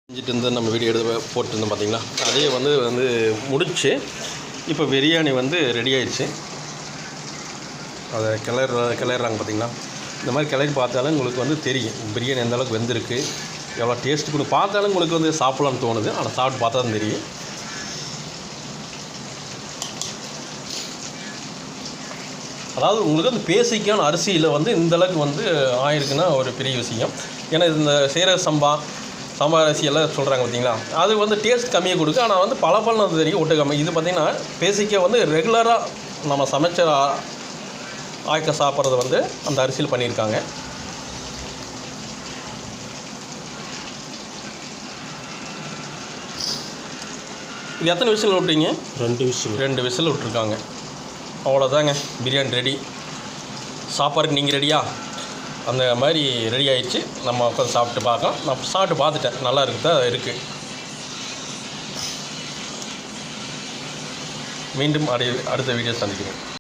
செஞ்சுட்டு இருந்து நம்ம வீடியோ எடுத்து போட்டுருந்தோம் பார்த்தீங்களா, அதே வந்து முடிச்சு இப்போ பிரியாணி ரெடி ஆயிடுச்சு. அதை கிளறாங்க பார்த்தீங்களா. இந்த மாதிரி கிளறி பார்த்தாலும் உங்களுக்கு தெரியும் பிரியாணி எந்த அளவுக்கு வெந்திருக்கு, எவ்வளோ டேஸ்ட் கொடுக்கும். பார்த்தாலும் உங்களுக்கு சாப்பிட்லான்னு தோணுது, ஆனால் சாப்பிட்டு பார்த்தா தான் தெரியும். அதாவது உங்களுக்கு பேசிக்கான அரிசியில் இந்தளவுக்கு ஆயிருக்குன்னா ஒரு பெரிய விஷயம். ஏன்னா இந்த சீரக சம்பா அரிசி எல்லாம் சொல்கிறாங்க பார்த்தீங்களா, அது டேஸ்ட் கம்மியாக கொடுக்கும், ஆனால் பலன்னு தெரியும் ஒட்டுக்காம. இது பார்த்திங்கன்னா பேசிக்காக ரெகுலராக நம்ம சமைச்ச ஆய்க்க சாப்பிட்றது அந்த அரிசியில் பண்ணியிருக்காங்க. இது எத்தனை விசில் விட்டீங்க? 2 விசில் விட்டுருக்காங்க. அவ்வளோதாங்க, பிரியாணி ரெடி. சாப்பாடுக்கு நீங்கள் ரெடியா? அந்த மாதிரி ரெடி ஆகிடுச்சு. நம்ம உட்காந்து சாப்பிட்டு பார்க்கலாம். நான் சாப்பிட்டு பார்த்துட்டேன், நல்லா இருக்குது. மீண்டும் அடுத்த வீடியோ சந்திக்கிறேன்.